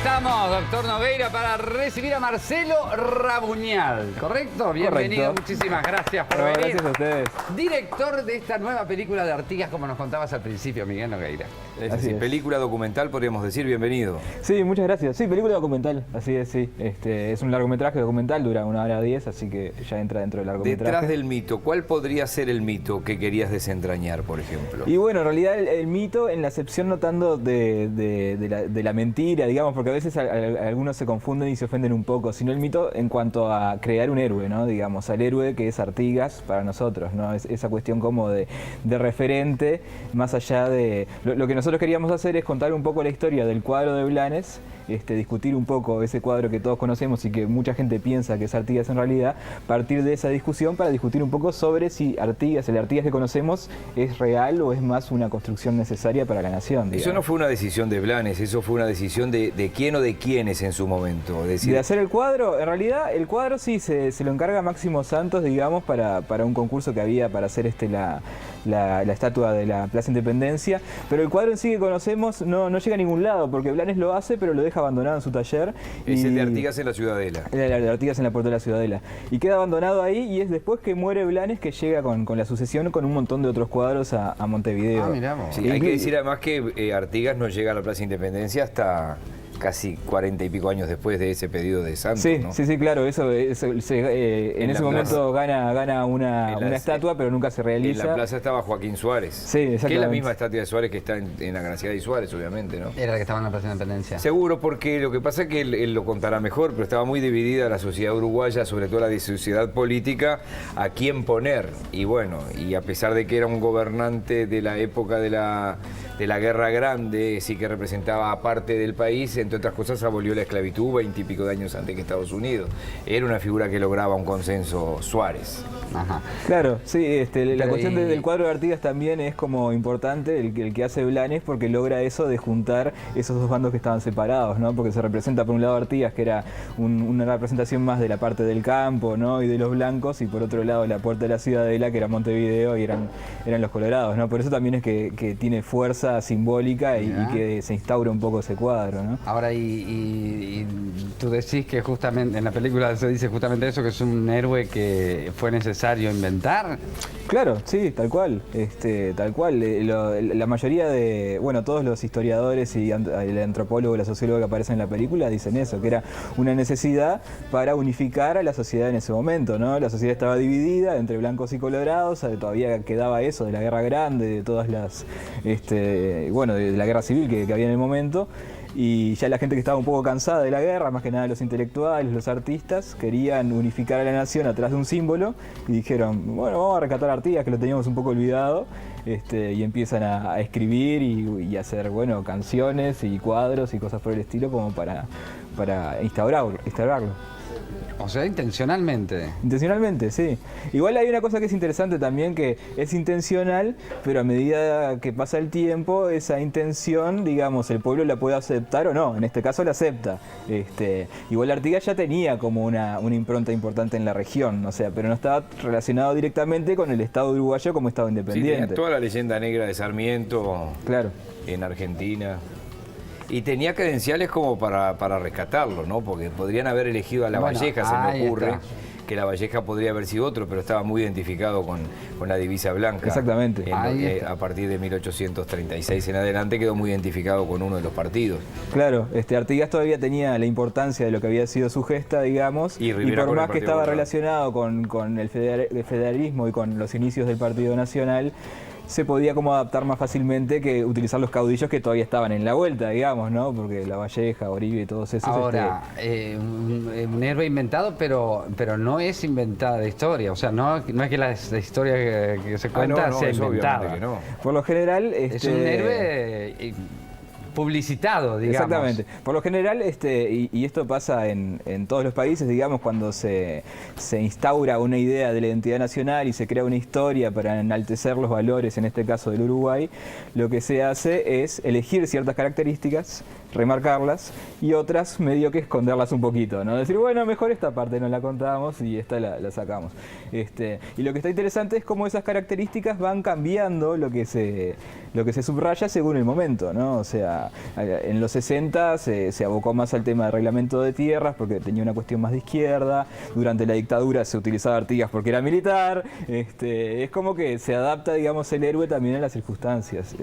estamos, doctor Nogueira, para recibir a Marcelo Rabuñal, ¿correcto? Bienvenido, Correcto. Muchísimas gracias por venir. Gracias a ustedes. Director de esta nueva película de Artigas, como nos contabas al principio, Miguel Nogueira. Es Así decir, es. película documental, podríamos decir, bienvenido. Sí, muchas gracias. Sí, película documental, así es, sí. Es un largometraje documental, dura 1 hora 10, así que ya entra dentro del largometraje. Detrás del mito, ¿cuál podría ser el mito que querías desentrañar, por ejemplo? Y bueno, en realidad el mito, en la acepción no tanto de la mentira, digamos, porque a veces algunos se confunden y se ofenden un poco, sino el mito en cuanto a crear un héroe, ¿no? Digamos, al héroe que es Artigas para nosotros, ¿no? Esa cuestión como de referente, más allá de... Lo que nosotros queríamos hacer es contar un poco la historia del cuadro de Blanes, discutir un poco ese cuadro que todos conocemos y que mucha gente piensa que es Artigas en realidad, partir de esa discusión para discutir un poco sobre si Artigas, el Artigas que conocemos, es real o es más una construcción necesaria para la nación, digamos. Eso no fue una decisión de Blanes, eso fue una decisión de quién o de quiénes en su momento. Es decir, De hacer el cuadro, en realidad el cuadro sí se lo encarga Máximo Santos, digamos, para un concurso que había para hacer la estatua de la Plaza Independencia, pero el cuadro en sí que conocemos no llega a ningún lado, porque Blanes lo hace, pero lo deja abandonado en su taller. es el de Artigas en la Ciudadela. El de Artigas en la Puerta de la Ciudadela. Y queda abandonado ahí, y es después que muere Blanes que llega con la sucesión con un montón de otros cuadros a Montevideo. Ah, mirá vos. Sí, hay que decir además que Artigas no llega a la Plaza Independencia hasta casi 40 y pico años después de ese pedido de Santos, Sí, ¿no? sí, claro, en En ese la momento gana En una la- estatua, pero nunca se En realiza. la plaza estaba Joaquín Suárez. Sí, Que es la exactamente. misma estatua de Suárez que está en la Graciada y Suárez, obviamente, ¿no? Era la que estaba en la Plaza de Independencia. Seguro, porque lo que pasa es que él lo contará mejor, pero estaba muy dividida la sociedad uruguaya, sobre todo la sociedad política, a quién poner. Y bueno, y a pesar de que era un gobernante de la época de la Guerra Grande, sí que representaba parte del país, entre otras cosas abolió la esclavitud 20 y pico de años antes que Estados Unidos. Era una figura que lograba un consenso Suárez. Ajá. Claro, sí, la Pero cuestión y- del cuadro de Artigas también es como importante, el que hace Blanes, porque logra eso de juntar esos dos bandos que estaban separados, ¿no? Porque se representa por un lado Artigas, que era una representación más de la parte del campo, ¿no? Y de los blancos, y por otro lado la Puerta de la Ciudadela, que era Montevideo, y eran los colorados, ¿no? Por eso también es que tiene fuerza simbólica y Mirá. que se instaura un poco ese cuadro, ¿no? Ahora, y tú decís que justamente en la película se dice justamente eso, que es un héroe que fue necesario inventar. Claro, sí, tal cual, tal cual. La mayoría de, bueno, todos los historiadores y el antropólogo y la socióloga que aparecen en la película dicen eso, que era una necesidad para unificar a la sociedad en ese momento, ¿no? La sociedad estaba dividida entre blancos y colorados, todavía quedaba eso de la Guerra Grande, de todas las, bueno, de la guerra civil que había en el momento. Y ya la gente que estaba un poco cansada de la guerra, más que nada los intelectuales, los artistas, querían unificar a la nación atrás de un símbolo y dijeron, bueno, vamos a rescatar a Artigas, que lo teníamos un poco olvidado, y empiezan a escribir y a hacer, bueno, canciones y cuadros y cosas por el estilo como para instaurarlo. O sea, intencionalmente. Intencionalmente, sí. Igual hay una cosa que es interesante también, que es intencional, pero a medida que pasa el tiempo, esa intención, digamos, el pueblo la puede aceptar o no. En este caso la acepta. Igual Artigas ya tenía como una impronta importante en la región, o sea, pero no estaba relacionado directamente con el Estado uruguayo como Estado Sí, tenía independiente. toda la leyenda negra de Sarmiento Claro. en Argentina. Y tenía credenciales como para rescatarlo, ¿no? Porque podrían haber elegido a La Bueno, Valleja, se ahí me ocurre, está. que La Valleja podría haber sido otro, pero estaba muy identificado con la divisa blanca. Exactamente. Ahí está. A partir de 1836 en adelante quedó muy identificado con uno de los partidos. Claro, Artigas todavía tenía la importancia de lo que había sido su gesta, digamos, Y y Rivera por con el más que Partido estaba Colorado. relacionado con el federalismo y con los inicios del Partido Nacional, se podía como adaptar más fácilmente que utilizar los caudillos que todavía estaban en la vuelta, digamos, ¿no? Porque La Valleja, Oribe y todos esos... Ahora, un héroe inventado, pero no es inventada de historia. O sea, no es que la historia que se cuenta sea eso inventada. obviamente que no. Por lo general... Es un héroe publicitado, digamos. Exactamente. Por lo general, y esto pasa en todos los países, digamos, cuando se instaura una idea de la identidad nacional y se crea una historia para enaltecer los valores, en este caso del Uruguay, lo que se hace es elegir ciertas características remarcarlas, y otras medio que esconderlas un poquito, ¿no? Decir, bueno, mejor esta parte no la contamos y esta la sacamos. Y lo que está interesante es cómo esas características van cambiando lo que se subraya según el momento, ¿no? O sea, en los 60 se abocó más al tema del reglamento de tierras porque tenía una cuestión más de izquierda. Durante la dictadura se utilizaba Artigas porque era militar. Es como que se adapta, digamos, el héroe también a las circunstancias.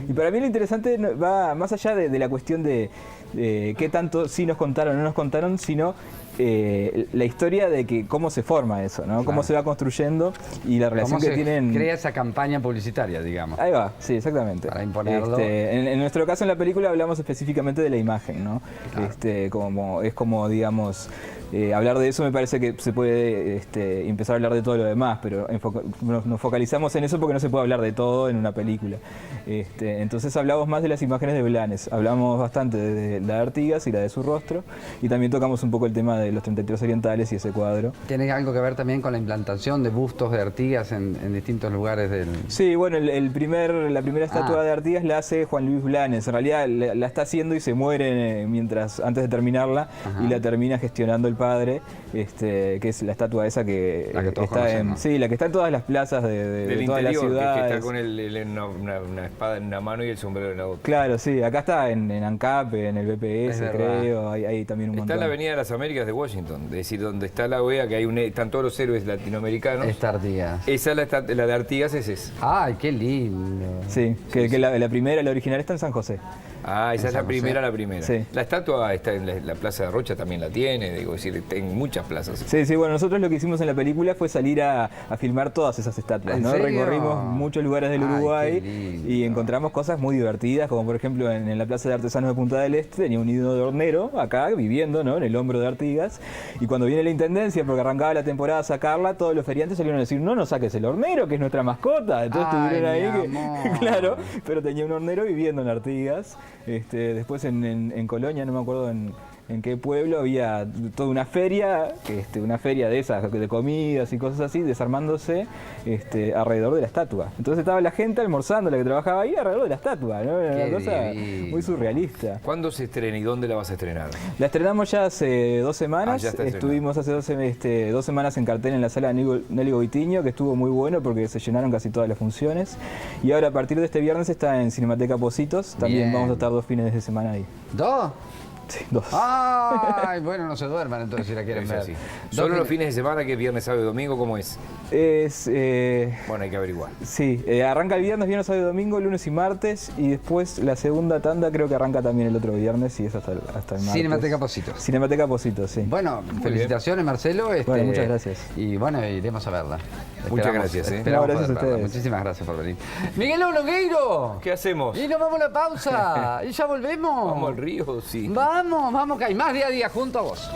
Y para mí lo interesante va más allá de la cuestión de qué tanto sí nos contaron o no nos contaron, sino la historia de que cómo se forma eso, ¿no? Cómo se va construyendo y la relación que tienen. Crea esa campaña publicitaria, digamos. Ahí va, sí, exactamente. Para imponerlo. En nuestro caso en la película hablamos específicamente de la imagen, ¿no? Claro. Es como, digamos, hablar de eso me parece que se puede empezar a hablar de todo lo demás, pero nos focalizamos en eso porque no se puede hablar de todo en una película. Entonces hablamos más de las imágenes de Blanes, hablamos bastante de la de Artigas y la de su rostro, y también tocamos un poco el tema de los 33 orientales y ese cuadro. ¿Tiene algo que ver también con la implantación de bustos de Artigas en distintos lugares del...? Sí, bueno, la primera estatua de Artigas la hace Juan Luis Blanes. En realidad la está haciendo y se muere antes de terminarla. Ajá. Y la termina gestionando el padre, que es la estatua esa que la que está en todas las plazas de todas las ciudades. Que está con una espada en una mano y el sombrero en la otra. Claro, sí, acá está en ANCAP, en el BPS, creo, hay también un montón. Está en la Avenida de las Américas de Washington, es decir, donde está la OEA, que están todos los héroes latinoamericanos. Está Artigas. Esa la de Artigas es esa. ¡Ay, qué lindo! Sí, que la primera, la original, está en San José. Ah, esa es la primera. Sí. La estatua está en la Plaza de Rocha, también la tiene, digo, es decir, en muchas plazas. Sí, bueno, nosotros lo que hicimos en la película fue salir a filmar todas esas estatuas, ¿no? Recorrimos muchos lugares del Uruguay y encontramos cosas muy divertidas, como por ejemplo en la Plaza de Artesanos de Punta del Este tenía un nido de hornero acá viviendo, ¿no? En el hombro de Artigas, y cuando viene la intendencia, porque arrancaba la temporada a sacarla, todos los feriantes salieron a decir, no nos saques el hornero, que es nuestra mascota. Entonces estuvieron ahí claro, pero tenía un hornero viviendo en Artigas. Después en Colonia, no me acuerdo en qué pueblo, había toda una feria de esas, de comidas y cosas así, desarmándose alrededor de la estatua. Entonces estaba la gente almorzando, la que trabajaba ahí, alrededor de la estatua, ¿no? Era una cosa muy surrealista. ¿Cuándo se estrena y dónde la vas a estrenar? La estrenamos ya hace 2 semanas. Estuvimos hace 2 semanas en cartel en la sala Nelly Goitiño, que estuvo muy bueno porque se llenaron casi todas las funciones. Y ahora a partir de este viernes está en Cinemateca Positos. También vamos a estar 2 fines de semana ahí. ¿2? Sí, 2. Ay, bueno, no se duerman entonces si la quieren ver. Sí. ¿Solo los fines de semana, que es viernes, sábado y domingo? ¿Cómo es? Bueno, hay que averiguar. Sí, arranca el viernes, sábado y domingo, lunes y martes, y después la segunda tanda creo que arranca también el otro viernes y es hasta el martes. Cinemateca Positos. Cinemateca Positos, sí. Bueno, felicitaciones, Marcelo. Bueno, muchas gracias. Y bueno, iremos a verla. Muchas gracias. Gracias a ustedes. Muchísimas gracias por venir. Miguel Longueiro. ¿Qué hacemos? Y nos vamos a la pausa. Y ya volvemos. Vamos al río, sí. Vamos, que hay más día a día junto a vos.